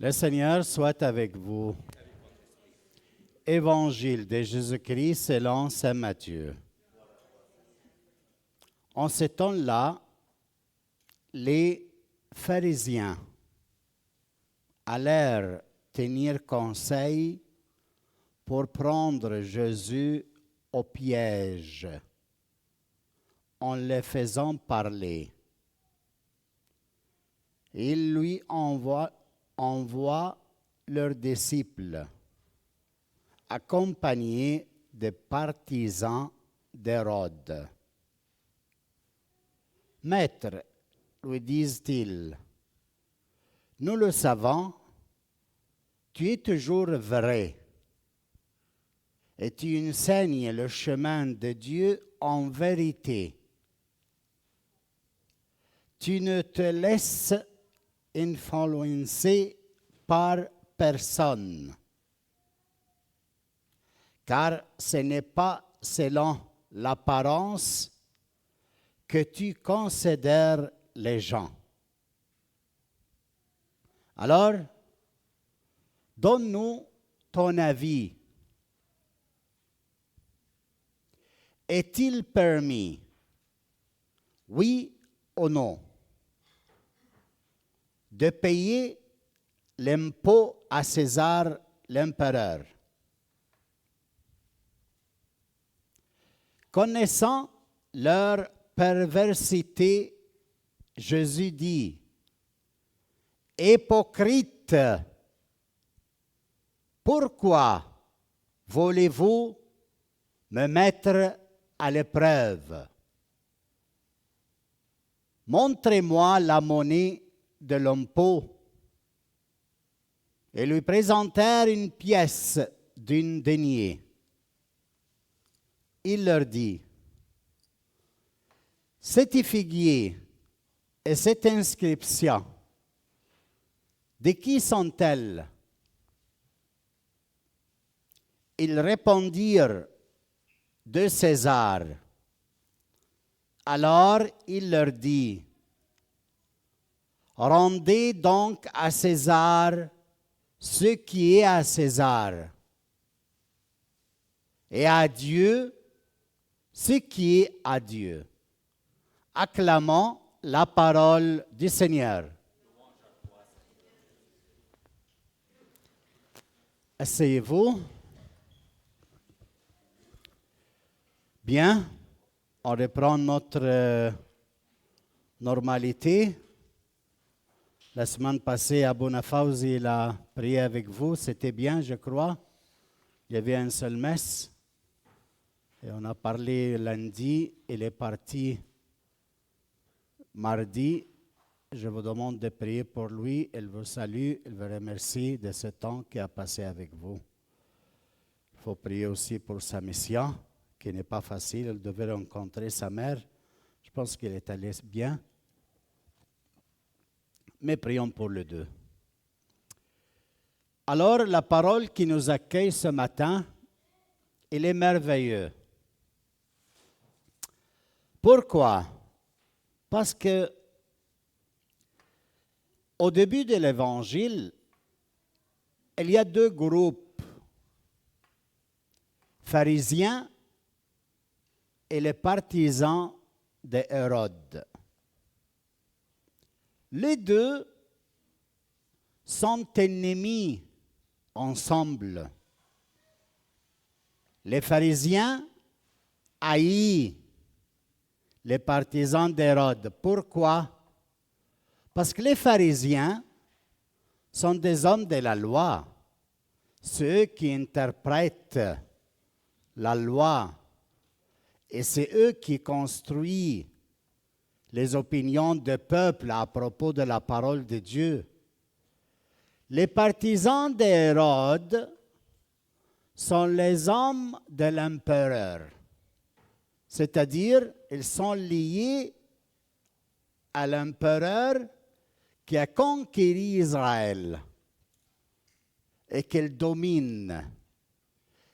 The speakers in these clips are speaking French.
Le Seigneur soit avec vous. Évangile de Jésus-Christ selon saint Matthieu. En ce temps-là, les pharisiens allèrent tenir conseil pour prendre Jésus au piège en le faisant parler. Ils lui envoient leurs disciples, accompagnés des partisans d'Hérode. « Maître, lui disent-ils, nous le savons, tu es toujours vrai et tu enseignes le chemin de Dieu en vérité. Tu ne te laisses influencer par personne, car ce n'est pas selon l'apparence que tu considères les gens. Alors, donne-nous ton avis. Est-il permis, oui ou non, de payer l'impôt à César l'empereur? Connaissant leur perversité, Jésus dit, « Hypocrite, pourquoi voulez-vous me mettre à l'épreuve? Montrez-moi la monnaie de l'impôt. » Et lui présentèrent une pièce d'une denier. Il leur dit, « Cet figuier et cette inscription, de qui sont-elles? » Ils répondirent, « De César. » Alors il leur dit, « Rendez donc à César ce qui est à César, et à Dieu ce qui est à Dieu. » Acclamons la parole du Seigneur. Asseyez-vous. Bien, on reprend notre normalité. La semaine passée, à Bonafausi, il a prié avec vous. C'était bien, je crois. Il y avait une seule messe. Et on a parlé lundi. Il est parti mardi. Je vous demande de prier pour lui. Il vous salue. Il vous remercie de ce temps qu'il a passé avec vous. Il faut prier aussi pour sa mission, qui n'est pas facile. Il devait rencontrer sa mère. Je pense qu'il est allé bien. Mais prions pour les deux. Alors, la parole qui nous accueille ce matin, elle est merveilleuse. Pourquoi? Parce que au début de l'Évangile, il y a deux groupes, pharisiens et les partisans d'Hérode. Les deux sont ennemis ensemble. Les pharisiens haïssent les partisans d'Hérode. Pourquoi? Parce que les pharisiens sont des hommes de la loi, ceux qui interprètent la loi, et c'est eux qui construisent les opinions du peuple à propos de la parole de Dieu. Les partisans d'Hérode sont les hommes de l'empereur, c'est-à-dire ils sont liés à l'empereur qui a conquis Israël et qu'il domine.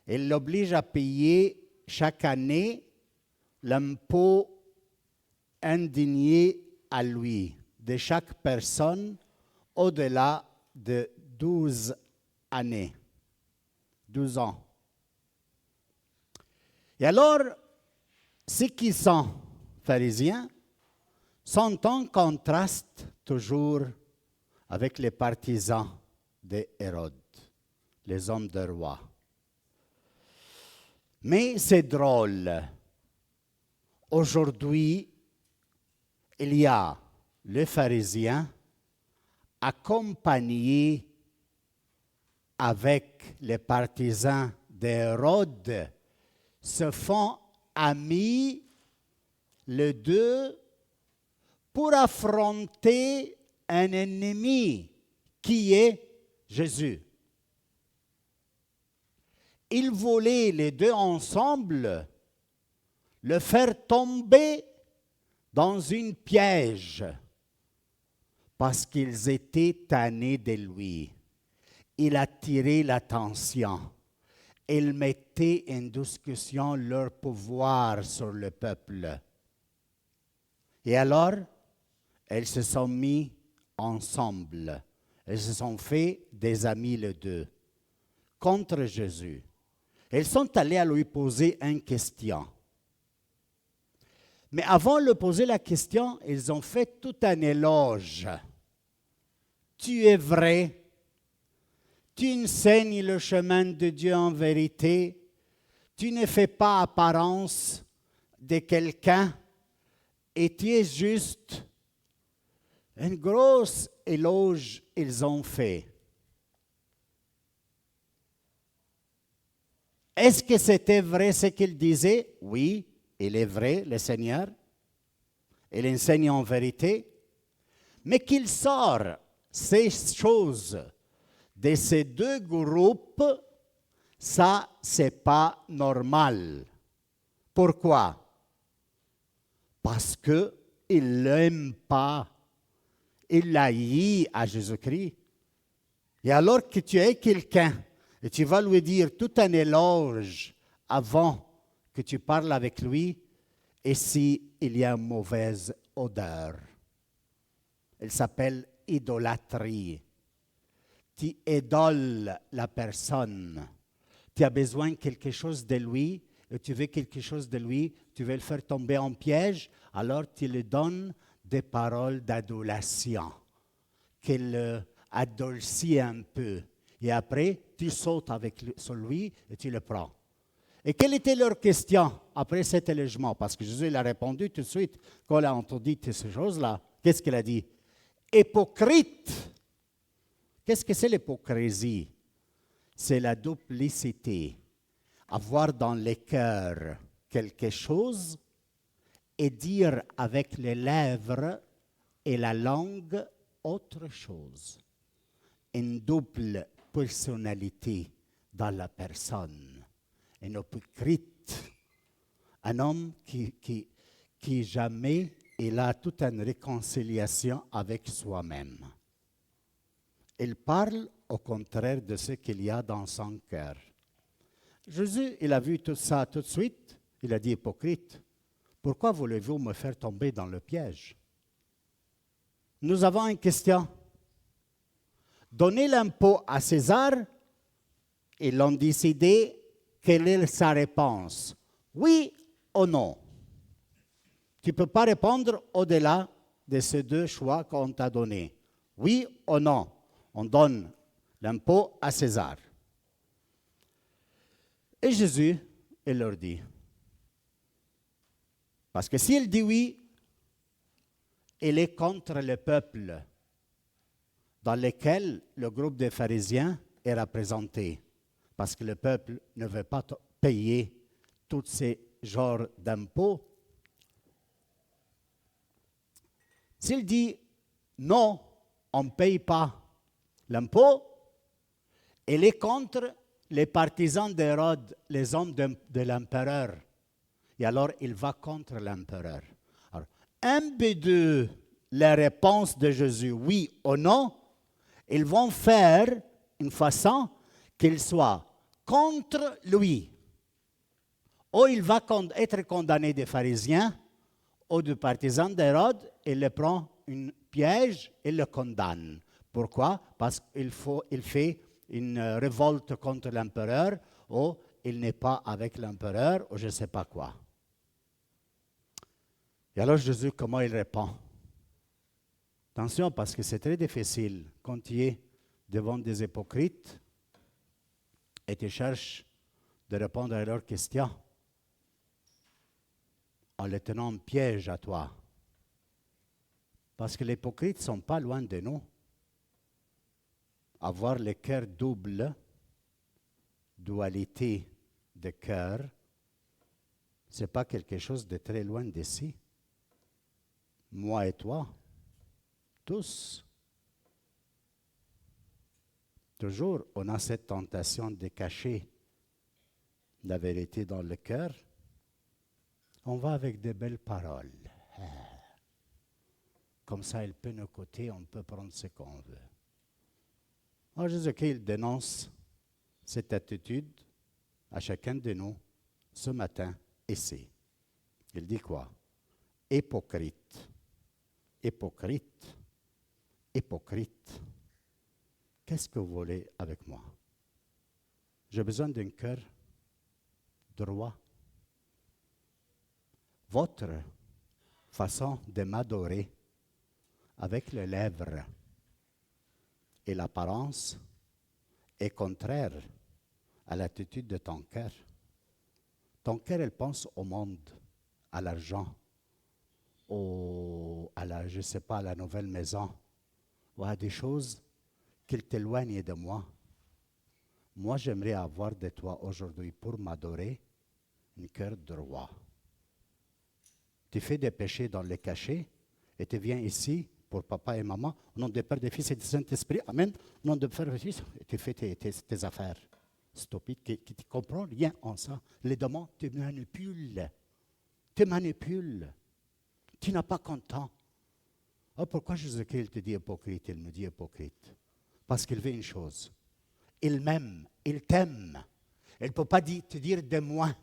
Il l'oblige à payer chaque année l'impôt indigné à lui de chaque personne au-delà de 12 années, 12 ans. Et alors, ceux qui sont pharisiens sont en contraste toujours avec les partisans de Hérode, les hommes de roi. Mais c'est drôle. Aujourd'hui, il y a les pharisiens accompagnés avec les partisans d'Hérode se font amis les deux pour affronter un ennemi qui est Jésus. Ils voulaient les deux ensemble le faire tomber dans une piège parce qu'ils étaient tannés de lui. Il attirait l'attention. Il mettait en discussion leur pouvoir sur le peuple. Et alors, ils se sont mis ensemble. Ils se sont fait des amis les deux contre Jésus. Ils sont allés à lui poser une question. Mais avant de lui poser la question, ils ont fait tout un éloge. Tu es vrai. Tu enseignes le chemin de Dieu en vérité. Tu ne fais pas apparence de quelqu'un. Et tu es juste. Un gros éloge ils ont fait. Est-ce que c'était vrai ce qu'il disait? Oui, il est vrai, le Seigneur. Il enseigne en vérité. Mais qu'il sort ces choses de ces deux groupes, ça, c'est pas normal. Pourquoi? Parce qu'il n'aime pas. Il haït à Jésus-Christ. Et alors que tu es quelqu'un, et tu vas lui dire tout un éloge avant que tu parles avec lui, et s'il y a une mauvaise odeur. Elle s'appelle idolâtrie. Tu idoles la personne. Tu as besoin de quelque chose de lui, et tu veux quelque chose de lui, tu veux le faire tomber en piège, alors tu lui donnes des paroles d'adulation, qu'il adolcit un peu. Et après, tu sautes sur lui et tu le prends. Et quelle était leur question après cet élogement? Parce que Jésus il a répondu tout de suite, quand il a entendu toutes ces choses-là. Qu'est-ce qu'il a dit? Hypocrite! Qu'est-ce que c'est l'hypocrisie? C'est la duplicité. Avoir dans le cœur quelque chose et dire avec les lèvres et la langue autre chose. Une double personnalité dans la personne. Un hypocrite. Un homme qui jamais il a toute une réconciliation avec soi-même. Il parle au contraire de ce qu'il y a dans son cœur. Jésus, il a vu tout ça tout de suite. Il a dit, hypocrite, pourquoi voulez-vous me faire tomber dans le piège? Nous avons une question. Donnez l'impôt à César. Ils ont décidé quelle est sa réponse. Oui ou non? Tu ne peux pas répondre au-delà de ces deux choix qu'on t'a donnés. Oui ou non? On donne l'impôt à César. Et Jésus, il leur dit. Parce que s'il dit oui, il est contre le peuple dans lequel le groupe des pharisiens est représenté. Parce que le peuple ne veut pas payer tous ces genres d'impôts. S'il dit non, on ne paye pas l'impôt, il est contre les partisans d'Hérode, les hommes de l'empereur. Et alors, il va contre l'empereur. Alors, un des deux, la réponse de Jésus, oui ou non, ils vont faire une façon qu'il soit contre lui. Ou il va être condamné des pharisiens ou des partisans d'Hérode, il le prend un piège et le condamne. Pourquoi? Parce qu'il fait une révolte contre l'empereur, ou il n'est pas avec l'empereur, ou je ne sais pas quoi. Et alors Jésus, comment il répond? Attention, parce que c'est très difficile quand tu es devant des hypocrites et tu cherches de répondre à leurs questions en les tenant en piège à toi. Parce que les hypocrites ne sont pas loin de nous. Avoir le cœur double, dualité de cœur, ce n'est pas quelque chose de très loin d'ici. Moi et toi, tous. Toujours, on a cette tentation de cacher la vérité dans le cœur. On va avec de belles paroles. Comme ça, il peut nous coûter, on peut prendre ce qu'on veut. Alors Jésus-Christ dénonce cette attitude à chacun de nous ce matin, ici. Il dit quoi? Hypocrite. Hypocrite. Hypocrite. Qu'est-ce que vous voulez avec moi? J'ai besoin d'un cœur droit. Votre façon de m'adorer avec les lèvres et l'apparence est contraire à l'attitude de ton cœur. Ton cœur, il pense au monde, à l'argent, à la nouvelle maison, ou à des choses qui t'éloignent de moi. Moi, j'aimerais avoir de toi aujourd'hui pour m'adorer un cœur droit. Tu fais des péchés dans les cachets et tu viens ici pour papa et maman, au nom du Père, du Fils et du Saint-Esprit, Amen, au nom du Père et du Fils, et tu fais tes affaires stupides qui ne comprennent rien en ça. Les démons te manipulent. Te manipulent. Tu n'as pas content. Alors pourquoi Jésus-Christ te dit hypocrite? Il me dit hypocrite. Parce qu'il veut une chose. Il m'aime, il t'aime. Il ne peut pas te dire de moi.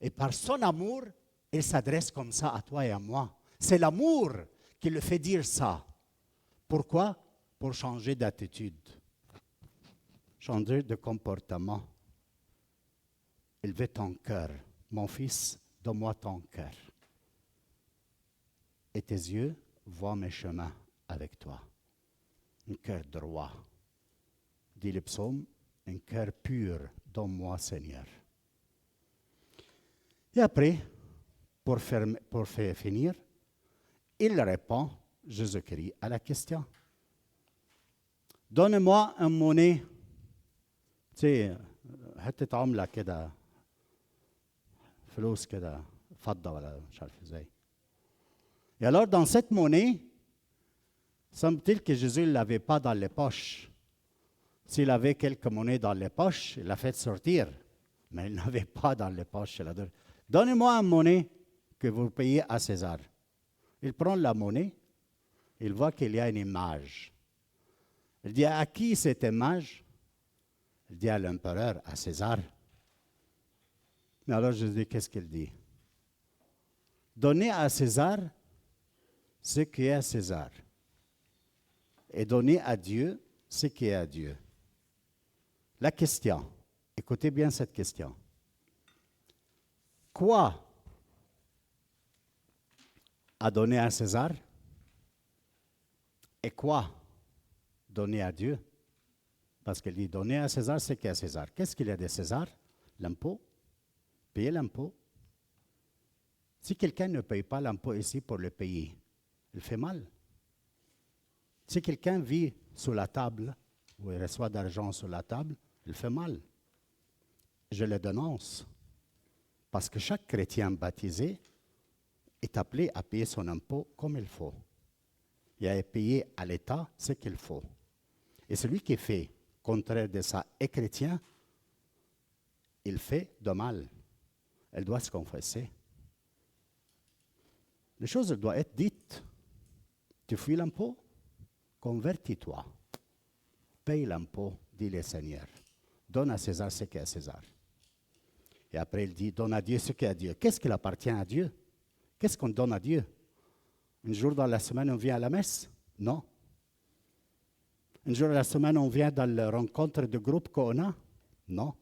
Et par son amour, il s'adresse comme ça à toi et à moi. C'est l'amour qui le fait dire ça. Pourquoi? Pour changer d'attitude. Changer de comportement. Il veut ton cœur. Mon fils, donne-moi ton cœur. Et tes yeux voient mes chemins avec toi. Un cœur droit. Dit le psaume, un cœur pur, donne-moi, Seigneur. Et après, pour finir, il répond, Jésus-Christ, à la question. Donne-moi une monnaie. Tu sais, حتة عملة كده فلوس كده فضة ولا مش عارف ازاي. Et alors, dans cette monnaie, semble-t-il que Jésus ne l'avait pas dans les poches. S'il avait quelques monnaies dans les poches, il l'a fait sortir. Mais il n'avait pas dans les poches. Donnez-moi une monnaie que vous payez à César. Il prend la monnaie, il voit qu'il y a une image. Il dit, à qui cette image? Il dit à l'empereur, à César. Mais alors je dis, qu'est-ce qu'il dit? Donnez à César ce qui est à César. Et donnez à Dieu ce qui est à Dieu. La question, écoutez bien cette question. Quoi à donner à César et quoi donner à Dieu? Parce qu'il dit donner à César ce qui est à César. Qu'est-ce qu'il y a de César? L'impôt. Payer l'impôt. Si quelqu'un ne paye pas l'impôt ici pour le payer, il fait mal. Si quelqu'un vit sous la table ou il reçoit d'argent sur la table, il fait mal. Je le dénonce. Parce que chaque chrétien baptisé est appelé à payer son impôt comme il faut. Il a payé à l'État ce qu'il faut. Et celui qui fait contraire de ça est chrétien, il fait de mal. Elle doit se confesser. Les choses doivent être dites. Tu fuis l'impôt? Convertis-toi. Paye l'impôt, dit le Seigneur. Donne à César ce qui est à César. Et après, il dit, donne à Dieu ce qui est à Dieu. Qu'est-ce qui appartient à Dieu? Qu'est-ce qu'on donne à Dieu? Un jour dans la semaine, on vient à la messe? Non. Un jour à la semaine, on vient dans la rencontre de groupe qu'on a? Non.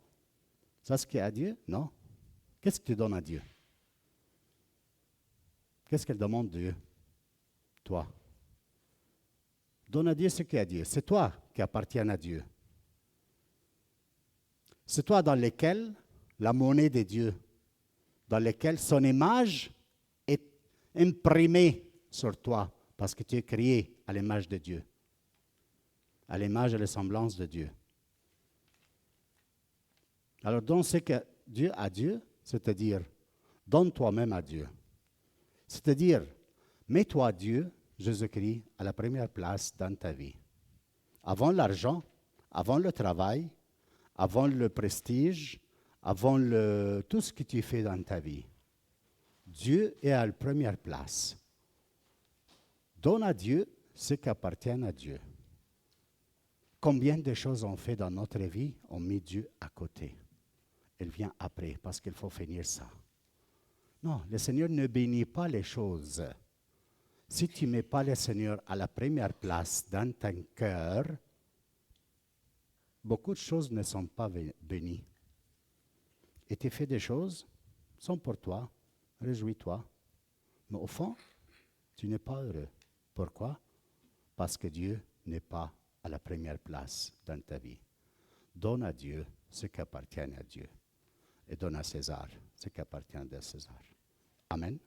Ça, ce qui est à Dieu? Non. Qu'est-ce que tu donnes à Dieu? Qu'est-ce qu'elle demande Dieu? Toi. Donne à Dieu ce qui est à Dieu. C'est toi qui appartiens à Dieu. C'est toi dans lequel la monnaie de Dieu, dans lequel son image est imprimée sur toi, parce que tu es créé à l'image de Dieu, à l'image et la semblance de Dieu. Alors donne ce que Dieu à Dieu, c'est-à-dire donne toi-même à Dieu. C'est-à-dire, mets-toi Dieu, Jésus-Christ, à la première place dans ta vie. Avant l'argent, avant le travail, avant le prestige, avant tout ce que tu fais dans ta vie. Dieu est à la première place. Donne à Dieu ce qui appartient à Dieu. Combien de choses on fait dans notre vie, on met Dieu à côté. Il vient après, parce qu'il faut finir ça. Non, le Seigneur ne bénit pas les choses. Si tu ne mets pas le Seigneur à la première place dans ton cœur, beaucoup de choses ne sont pas bénies. Et tu fais des choses, sont pour toi, réjouis-toi. Mais au fond, tu n'es pas heureux. Pourquoi? Parce que Dieu n'est pas à la première place dans ta vie. Donne à Dieu ce qui appartient à Dieu. Et donne à César ce qui appartient à César. Amen.